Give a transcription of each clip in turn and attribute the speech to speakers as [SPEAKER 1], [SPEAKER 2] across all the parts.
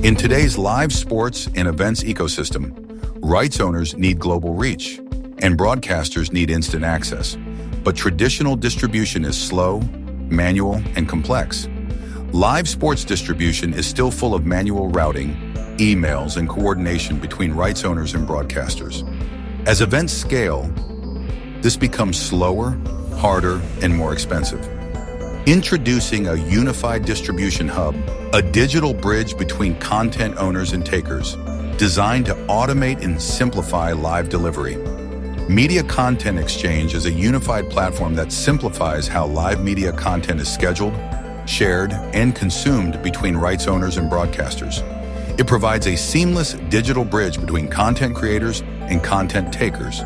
[SPEAKER 1] In today's live sports and events ecosystem, rights owners need global reach, and broadcasters need instant access. But traditional distribution is slow, manual, and complex. Live sports distribution is still full of manual routing, emails, and coordination between rights owners and broadcasters. As events scale, this becomes slower, harder, and more expensive. Introducing a unified distribution hub, a digital bridge between content owners and takers, designed to automate and simplify live delivery. Media Content Exchange is a unified platform that simplifies how live media content is scheduled, shared, and consumed between rights owners and broadcasters. It provides a seamless digital bridge between content creators and content takers,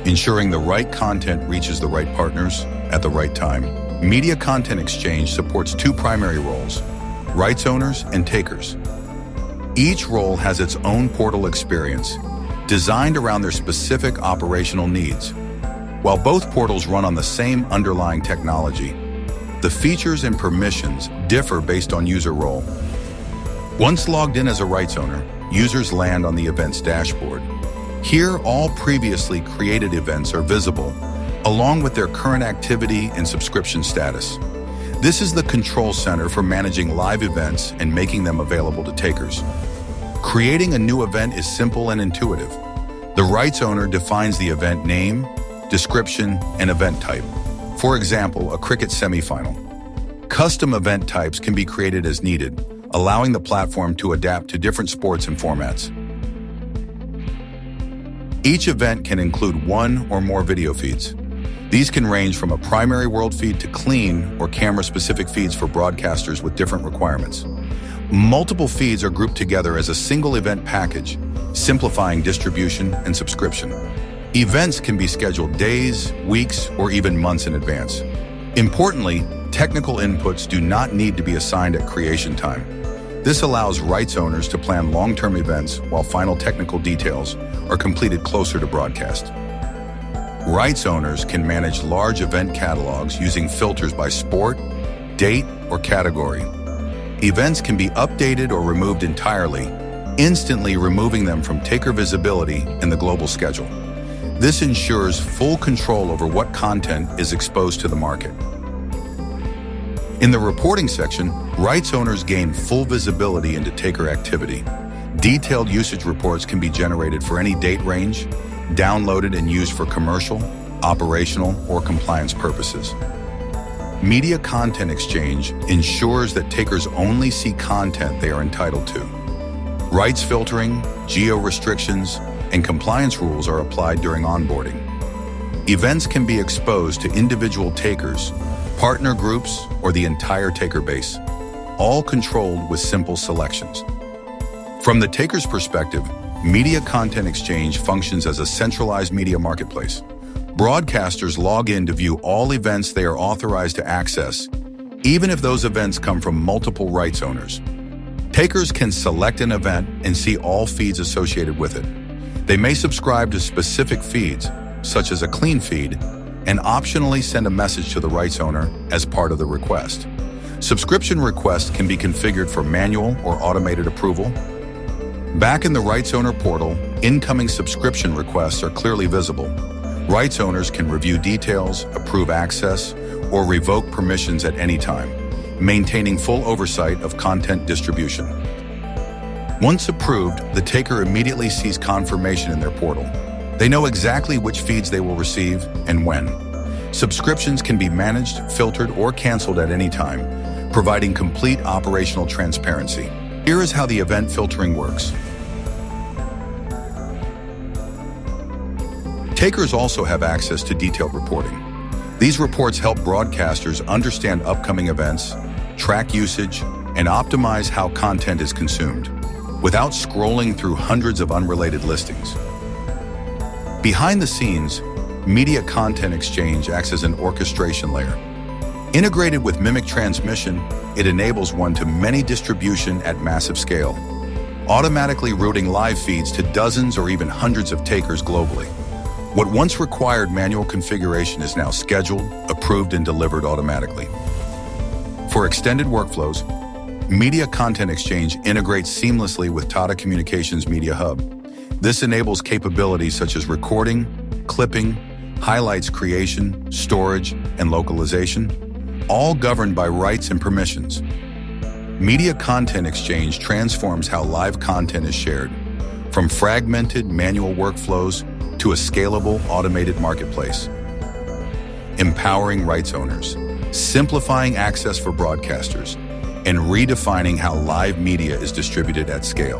[SPEAKER 1] ensuring the right content reaches the right partners at the right time. Media Content Exchange supports two primary roles: rights owners and takers. Each role has its own portal experience, designed around their specific operational needs. While both portals run on the same underlying technology, the features and permissions differ based on user role. Once logged in as a rights owner, users land on the event's dashboard. Here, all previously created events are visible, along with their current activity and subscription status. This is the control center for managing live events and making them available to takers. Creating a new event is simple and intuitive. The rights owner defines the event name, description, and event type. For example, a cricket semifinal. Custom event types can be created as needed, allowing the platform to adapt to different sports and formats. Each event can include one or more video feeds. These can range from a primary world feed to clean or camera-specific feeds for broadcasters with different requirements. Multiple feeds are grouped together as a single event package, simplifying distribution and subscription. Events can be scheduled days, weeks, or even months in advance. Importantly, technical inputs do not need to be assigned at creation time. This allows rights owners to plan long-term events while final technical details are completed closer to broadcast. Rights owners can manage large event catalogs using filters by sport, date, or category. Events can be updated or removed entirely, instantly removing them from taker visibility in the global schedule. This ensures full control over what content is exposed to the market. In the reporting section, rights owners gain full visibility into taker activity. Detailed usage reports can be generated for any date range, downloaded and used for commercial, operational, or compliance purposes. Media Content Exchange ensures that takers only see content they are entitled to. Rights filtering, geo-restrictions, and compliance rules are applied during onboarding. Events can be exposed to individual takers, partner groups, or the entire taker base, all controlled with simple selections. From the taker's perspective, Media Content Exchange functions as a centralized media marketplace. Broadcasters log in to view all events they are authorized to access, even if those events come from multiple rights owners. Takers can select an event and see all feeds associated with it. They may subscribe to specific feeds, such as a clean feed, and optionally send a message to the rights owner as part of the request. Subscription requests can be configured for manual or automated approval. Back in the rights owner portal, incoming subscription requests are clearly visible. Rights owners can review details, approve access, or revoke permissions at any time, maintaining full oversight of content distribution. Once approved, the taker immediately sees confirmation in their portal. They know exactly which feeds they will receive and when. Subscriptions can be managed, filtered, or canceled at any time, providing complete operational transparency. Here is how the event filtering works. Takers also have access to detailed reporting. These reports help broadcasters understand upcoming events, track usage, and optimize how content is consumed, without scrolling through hundreds of unrelated listings. Behind the scenes, Media Content Exchange acts as an orchestration layer. Integrated with Mimic Transmission, it enables one-to-many distribution at massive scale, automatically routing live feeds to dozens or even hundreds of takers globally. What once required manual configuration is now scheduled, approved, and delivered automatically. For extended workflows, Media Content Exchange integrates seamlessly with Tata Communications Media Hub. This enables capabilities such as recording, clipping, highlights creation, storage, and localization, all governed by rights and permissions. Media Content Exchange transforms how live content is shared, from fragmented manual workflows to a scalable automated marketplace. Empowering rights owners, simplifying access for broadcasters, and redefining how live media is distributed at scale.